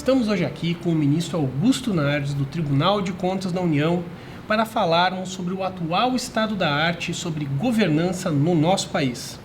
Estamos hoje aqui com o ministro Augusto Nardes, do Tribunal de Contas da União, para falarmos sobre o atual estado da arte e sobre governança no nosso país.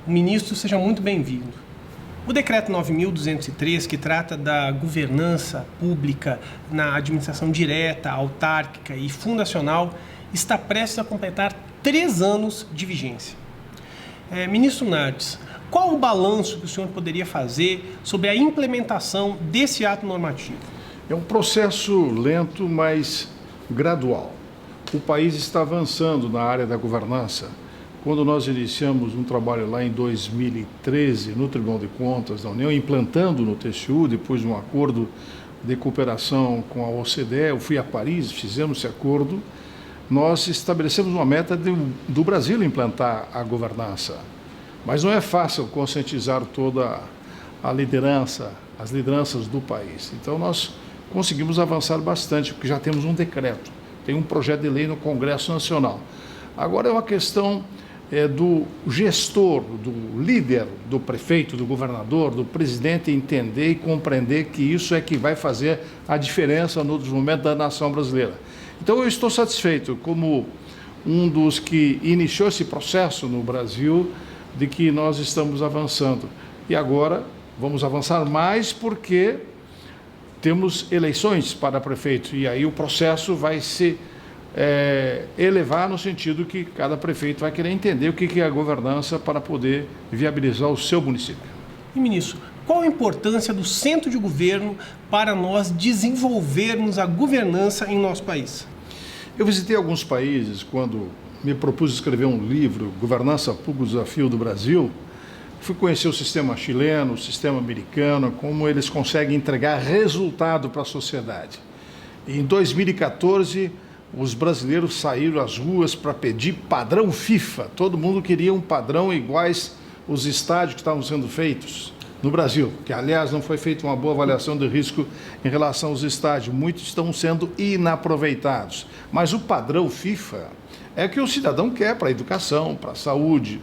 O ministro, seja muito bem-vindo. O Decreto 9.203, que trata da governança pública na administração direta, autárquica e fundacional, está prestes a completar 3 anos de vigência. Ministro Nardes, qual o balanço que o senhor poderia fazer sobre a implementação desse ato normativo? É um processo lento, mas gradual. O país está avançando na área da governança. Quando nós iniciamos um trabalho lá em 2013 no Tribunal de Contas da União, implantando no TCU, depois de um acordo de cooperação com a OCDE, eu fui a Paris, fizemos esse acordo, nós estabelecemos uma meta do Brasil implantar a governança. Mas não é fácil conscientizar toda a liderança, as lideranças do país. Então nós conseguimos avançar bastante, porque já temos um decreto, tem um projeto de lei no Congresso Nacional. Agora é uma questão do gestor, do líder, do prefeito, do governador, do presidente entender e compreender que isso é que vai fazer a diferença no desenvolvimento da nação brasileira. Então eu estou satisfeito como um dos que iniciou esse processo no Brasil, de que nós estamos avançando. E agora vamos avançar mais porque temos eleições para prefeito e aí o processo vai se elevar no sentido que cada prefeito vai querer entender o que é a governança para poder viabilizar o seu município. E, ministro, qual a importância do centro de governo para nós desenvolvermos a governança em nosso país? Eu visitei alguns países quando me propus escrever um livro, Governança Pública, o Desafio do Brasil. Fui conhecer o sistema chileno, o sistema americano, como eles conseguem entregar resultado para a sociedade. Em 2014, os brasileiros saíram às ruas para pedir padrão FIFA. Todo mundo queria um padrão iguais os estádios que estavam sendo feitos no Brasil, que, aliás, não foi feita uma boa avaliação de risco em relação aos estádios. Muitos estão sendo inaproveitados. Mas o padrão FIFA é o que o cidadão quer para a educação, para a saúde.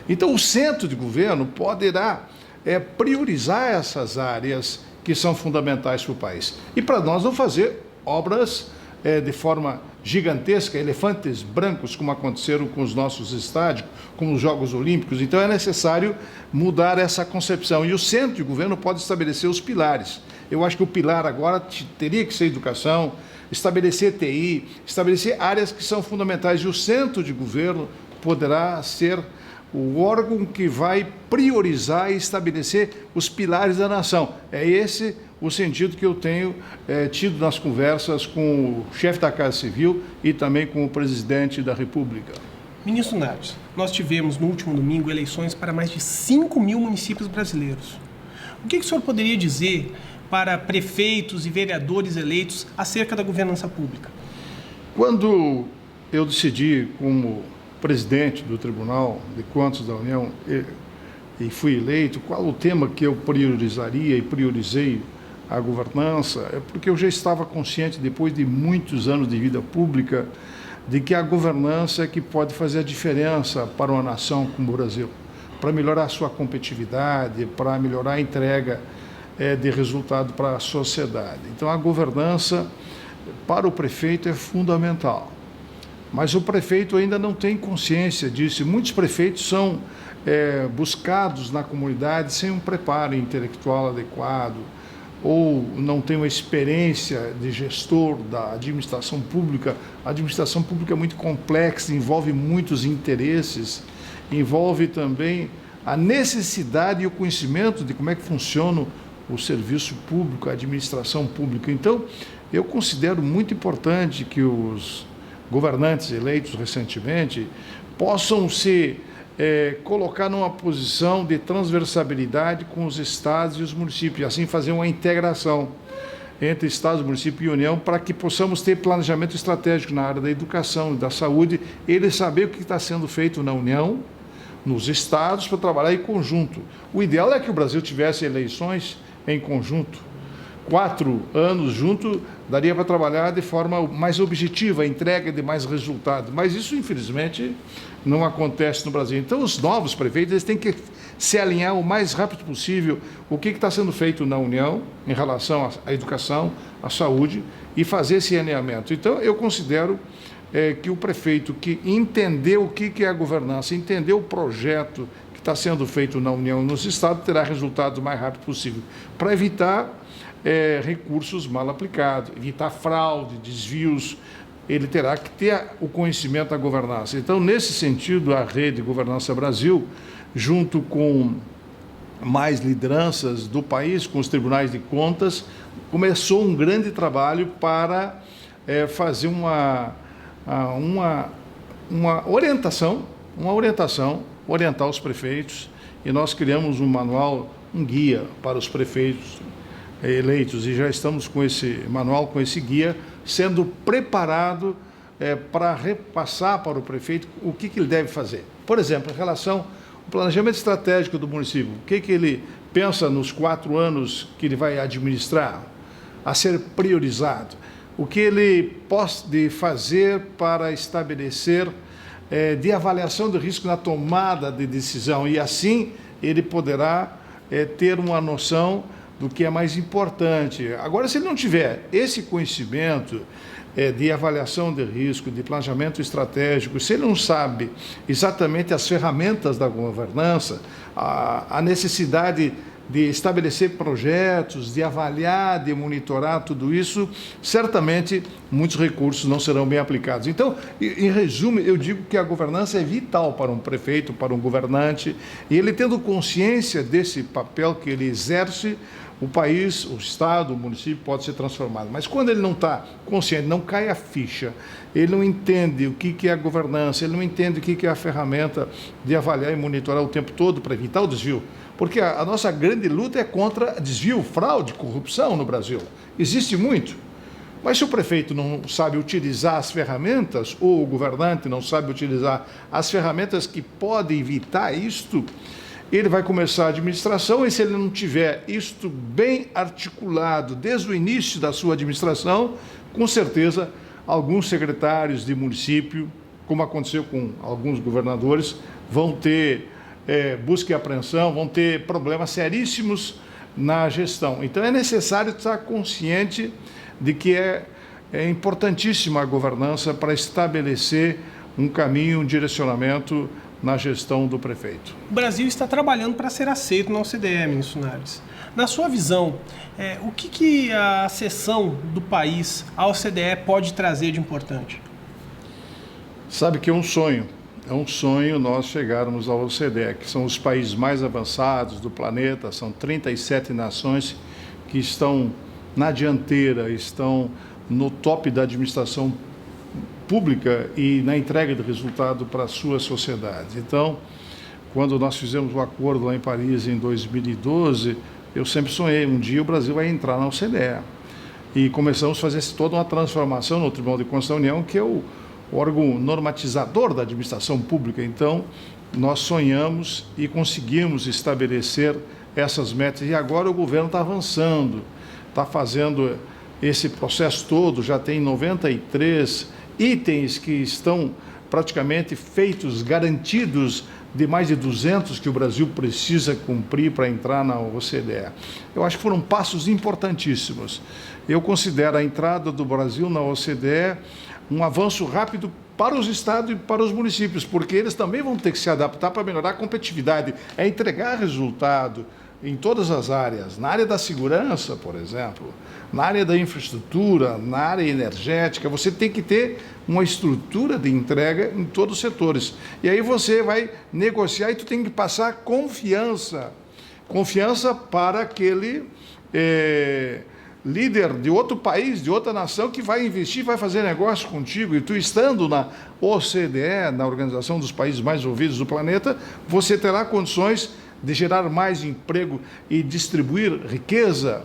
Então, o centro de governo poderá priorizar essas áreas que são fundamentais para o país. E para nós não fazer obras de forma gigantesca, elefantes brancos, como aconteceram com os nossos estádios, com os Jogos Olímpicos. Então, é necessário mudar essa concepção. E o centro de governo pode estabelecer os pilares. Eu acho que o pilar agora teria que ser educação, estabelecer TI, estabelecer áreas que são fundamentais. E o centro de governo poderá ser o órgão que vai priorizar e estabelecer os pilares da nação. É esse o sentido que eu tenho tido nas conversas com o chefe da Casa Civil e também com o presidente da República. Ministro Nardes, nós tivemos no último domingo eleições para mais de 5.000 municípios brasileiros. O que o senhor poderia dizer para prefeitos e vereadores eleitos acerca da governança pública? Quando eu decidi, como presidente do Tribunal de Contas da União, e fui eleito, qual o tema que eu priorizaria e priorizei a governança, é porque eu já estava consciente, depois de muitos anos de vida pública, de que a governança é que pode fazer a diferença para uma nação como o Brasil, para melhorar a sua competitividade, para melhorar a entrega de resultado para a sociedade. Então, a governança para o prefeito é fundamental. Mas o prefeito ainda não tem consciência disso. Muitos prefeitos são buscados na comunidade sem um preparo intelectual adequado, ou não tem uma experiência de gestor da administração pública. A administração pública é muito complexa, envolve muitos interesses, envolve também a necessidade e o conhecimento de como é que funciona o serviço público, a administração pública. Então, eu considero muito importante que os governantes eleitos recentemente possam se colocar numa posição de transversalidade com os estados e os municípios, e assim fazer uma integração entre estados, município e União, para que possamos ter planejamento estratégico na área da educação e da saúde, eles saber o que está sendo feito na União, nos estados, para trabalhar em conjunto. O ideal é que o Brasil tivesse eleições em conjunto. 4 anos junto, daria para trabalhar de forma mais objetiva, a entrega de mais resultados. Mas isso, infelizmente, não acontece no Brasil. Então, os novos prefeitos eles têm que se alinhar o mais rápido possível o que está sendo feito na União em relação à educação, à saúde e fazer esse alinhamento. Então, eu considero que o prefeito que entendeu o que é a governança, entendeu o projeto que está sendo feito na União e nos estados, terá resultado o mais rápido possível, para evitar recursos mal aplicados, evitar fraude, desvios. Ele terá que ter o conhecimento da governança. Então, nesse sentido, a Rede Governança Brasil, junto com mais lideranças do país, com os tribunais de contas, começou um grande trabalho para fazer uma orientação, orientar os prefeitos, e nós criamos um manual, um guia para os prefeitos eleitos, e já estamos com esse manual, com esse guia, sendo preparado para repassar para o prefeito o que ele deve fazer. Por exemplo, em relação ao planejamento estratégico do município, o que ele pensa nos 4 anos que ele vai administrar, a ser priorizado, o que ele pode fazer para estabelecer de avaliação de risco na tomada de decisão, e assim ele poderá ter uma noção do que é mais importante. Agora, se ele não tiver esse conhecimento de avaliação de risco, de planejamento estratégico, se ele não sabe exatamente as ferramentas da governança, a necessidade de estabelecer projetos, de avaliar, de monitorar tudo isso, certamente muitos recursos não serão bem aplicados. Então, em resumo, eu digo que a governança é vital para um prefeito, para um governante, e ele tendo consciência desse papel que ele exerce, o país, o estado, o município pode ser transformado. Mas quando ele não está consciente, não cai a ficha, ele não entende o que é a governança, ele não entende o que é a ferramenta de avaliar e monitorar o tempo todo para evitar o desvio. Porque a nossa grande luta é contra desvio, fraude, corrupção no Brasil. Existe muito. Mas se o prefeito não sabe utilizar as ferramentas, ou o governante não sabe utilizar as ferramentas que podem evitar isto, ele vai começar a administração, e se ele não tiver isto bem articulado desde o início da sua administração, com certeza alguns secretários de município, como aconteceu com alguns governadores, vão ter busca e apreensão, vão ter problemas seríssimos na gestão. Então é necessário estar consciente de que é importantíssima a governança para estabelecer um caminho, um direcionamento na gestão do prefeito. O Brasil está trabalhando para ser aceito na OCDE, ministro Nares. Na sua visão, o que a acessão do país à OCDE pode trazer de importante? Sabe que é um sonho nós chegarmos à OCDE, que são os países mais avançados do planeta, são 37 nações que estão na dianteira, estão no top da administração pública e na entrega de resultado para a sua sociedade. Então, quando nós fizemos o acordo lá em Paris em 2012, eu sempre sonhei, um dia o Brasil vai entrar na OCDE. E começamos a fazer toda uma transformação no Tribunal de Contas da União, que é o órgão normatizador da administração pública. Então, nós sonhamos e conseguimos estabelecer essas metas. E agora o governo está avançando, está fazendo esse processo todo, já tem 93 itens que estão praticamente feitos, garantidos, de mais de 200 que o Brasil precisa cumprir para entrar na OCDE. Eu acho que foram passos importantíssimos. Eu considero a entrada do Brasil na OCDE um avanço rápido para os estados e para os municípios, porque eles também vão ter que se adaptar para melhorar a competitividade, entregar resultado em todas as áreas, na área da segurança, por exemplo, na área da infraestrutura, na área energética. Você tem que ter uma estrutura de entrega em todos os setores. E aí você vai negociar e tu tem que passar confiança para aquele líder de outro país, de outra nação, que vai investir, vai fazer negócio contigo. E tu estando na OCDE, na Organização dos Países Mais Desenvolvidos do Planeta, você terá condições de gerar mais emprego e distribuir riqueza,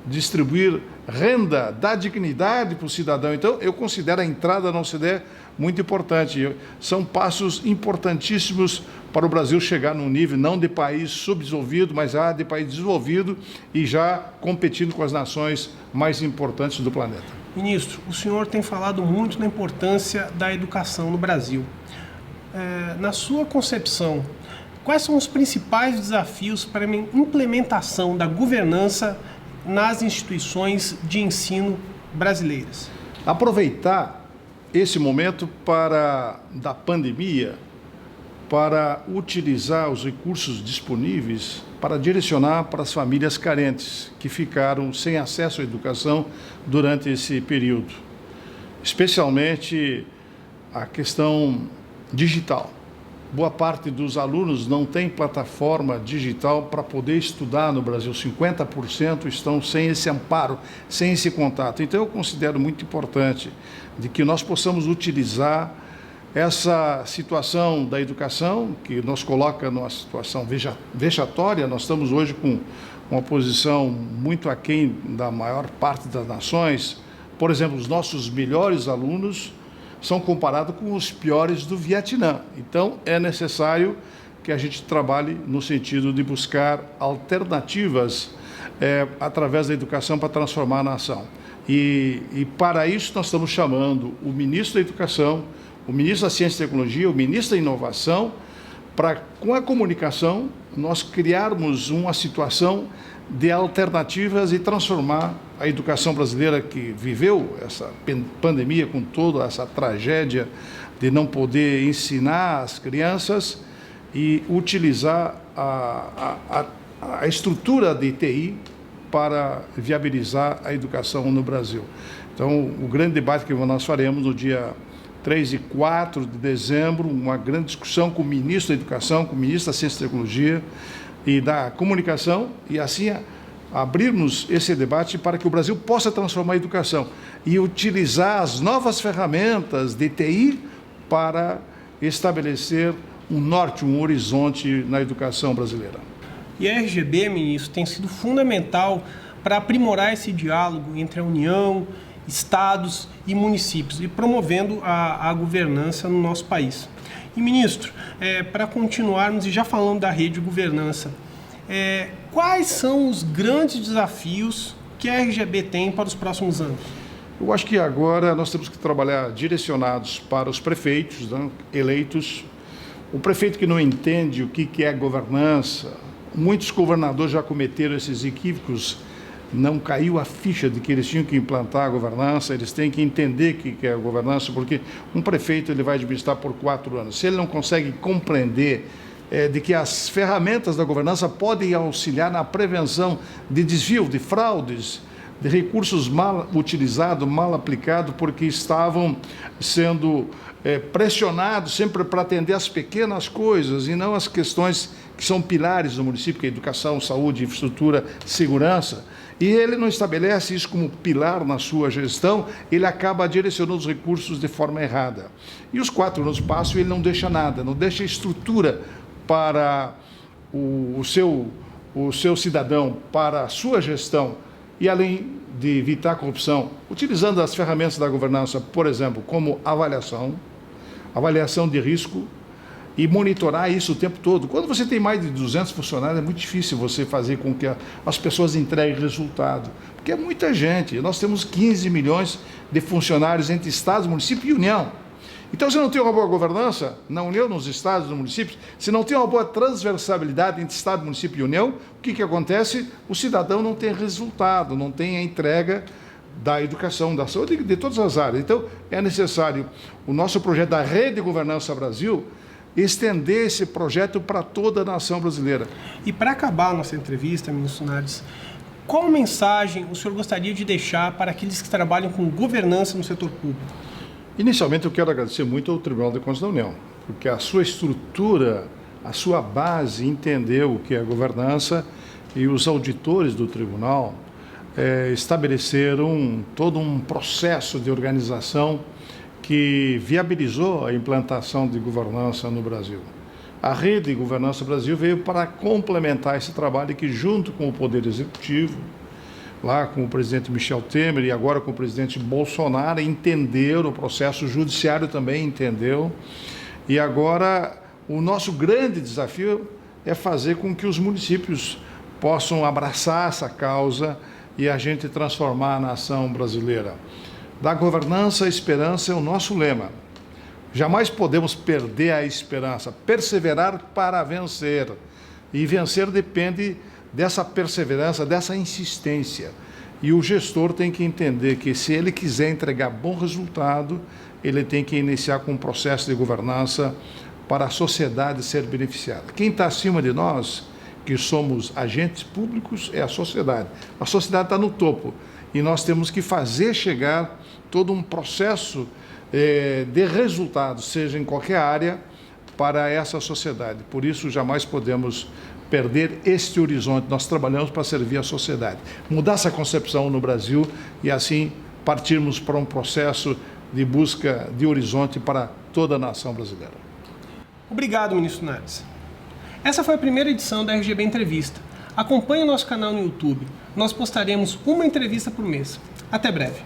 distribuir renda, dar dignidade para o cidadão. Então, eu considero a entrada na OCDE muito importante. São passos importantíssimos para o Brasil chegar num nível não de país subdesenvolvido, mas já de país desenvolvido e já competindo com as nações mais importantes do planeta. Ministro, o senhor tem falado muito na importância da educação no Brasil. Na sua concepção, quais são os principais desafios para a implementação da governança nas instituições de ensino brasileiras? Aproveitar esse momento da pandemia para utilizar os recursos disponíveis para direcionar para as famílias carentes que ficaram sem acesso à educação durante esse período, especialmente a questão digital. Boa parte dos alunos não tem plataforma digital para poder estudar no Brasil. 50% estão sem esse amparo, sem esse contato. Então, eu considero muito importante de que nós possamos utilizar essa situação da educação, que nos coloca numa situação vexatória. Nós estamos hoje com uma posição muito aquém da maior parte das nações. Por exemplo, os nossos melhores alunos são comparados com os piores do Vietnã. Então, é necessário que a gente trabalhe no sentido de buscar alternativas através da educação para transformar a nação. E para isso nós estamos chamando o ministro da Educação, o ministro da Ciência e Tecnologia, o ministro da Inovação, para, com a comunicação, nós criarmos uma situação de alternativas e transformar a educação brasileira, que viveu essa pandemia com toda essa tragédia de não poder ensinar as crianças, e utilizar a estrutura de TI para viabilizar a educação no Brasil. Então, o grande debate que nós faremos no dia 3 e 4 de dezembro, uma grande discussão com o ministro da Educação, com o ministro da Ciência e Tecnologia e da Comunicação, e assim abrirmos esse debate para que o Brasil possa transformar a educação e utilizar as novas ferramentas de TI para estabelecer um norte, um horizonte na educação brasileira. E a RGB, ministro, tem sido fundamental para aprimorar esse diálogo entre a União, estados e municípios, e promovendo a governança no nosso país. E, ministro, para continuarmos e já falando da rede de governança, quais são os grandes desafios que a RGB tem para os próximos anos? Eu acho que agora nós temos que trabalhar direcionados para os prefeitos, né, eleitos. O prefeito que não entende o que é governança, muitos governadores já cometeram esses equívocos. Não caiu a ficha de que eles tinham que implantar a governança, eles têm que entender o que é a governança, porque um prefeito ele vai administrar por 4 anos. Se ele não consegue compreender de que as ferramentas da governança podem auxiliar na prevenção de desvio, de fraudes, de recursos mal utilizados, mal aplicados, porque estavam sendo pressionados sempre para atender as pequenas coisas e não as questões que são pilares do município, que é educação, saúde, infraestrutura, segurança. E ele não estabelece isso como pilar na sua gestão, ele acaba direcionando os recursos de forma errada. E os 4 anos passam e ele não deixa nada, não deixa estrutura para o seu cidadão, para a sua gestão. E além de evitar a corrupção, utilizando as ferramentas da governança, por exemplo, como avaliação de risco, e monitorar isso o tempo todo. Quando você tem mais de 200 funcionários, é muito difícil você fazer com que as pessoas entreguem resultado, porque é muita gente. Nós temos 15 milhões de funcionários entre estados, municípios e União. Então, se não tem uma boa governança na União, nos estados, nos municípios, se não tem uma boa transversalidade entre estado, município e União, o que acontece? O cidadão não tem resultado, não tem a entrega da educação, da saúde, de todas as áreas. Então, é necessário o nosso projeto da Rede de Governança Brasil estender esse projeto para toda a nação brasileira. E para acabar a nossa entrevista, ministro Nardes, qual mensagem o senhor gostaria de deixar para aqueles que trabalham com governança no setor público? Inicialmente, eu quero agradecer muito ao Tribunal de Contas da União, porque a sua estrutura, a sua base entendeu o que é governança, e os auditores do tribunal estabeleceram todo um processo de organização que viabilizou a implantação de governança no Brasil. A Rede de Governança Brasil veio para complementar esse trabalho que, junto com o Poder Executivo, lá com o presidente Michel Temer e agora com o presidente Bolsonaro, entenderam, o processo judiciário também entendeu, e agora o nosso grande desafio é fazer com que os municípios possam abraçar essa causa e a gente transformar a nação brasileira. Da governança à esperança é o nosso lema. Jamais podemos perder a esperança, perseverar para vencer. E vencer depende dessa perseverança, dessa insistência. E o gestor tem que entender que, se ele quiser entregar bom resultado, ele tem que iniciar com um processo de governança para a sociedade ser beneficiada. Quem está acima de nós, que somos agentes públicos, é a sociedade. A sociedade está no topo e nós temos que fazer chegar todo um processo de resultados, seja em qualquer área, para essa sociedade. Por isso, jamais podemos perder este horizonte. Nós trabalhamos para servir a sociedade. Mudar essa concepção no Brasil e, assim, partirmos para um processo de busca de horizonte para toda a nação brasileira. Obrigado, ministro Nardes. Essa foi a primeira edição da RGB Entrevista. Acompanhe o nosso canal no YouTube. Nós postaremos uma entrevista por mês. Até breve.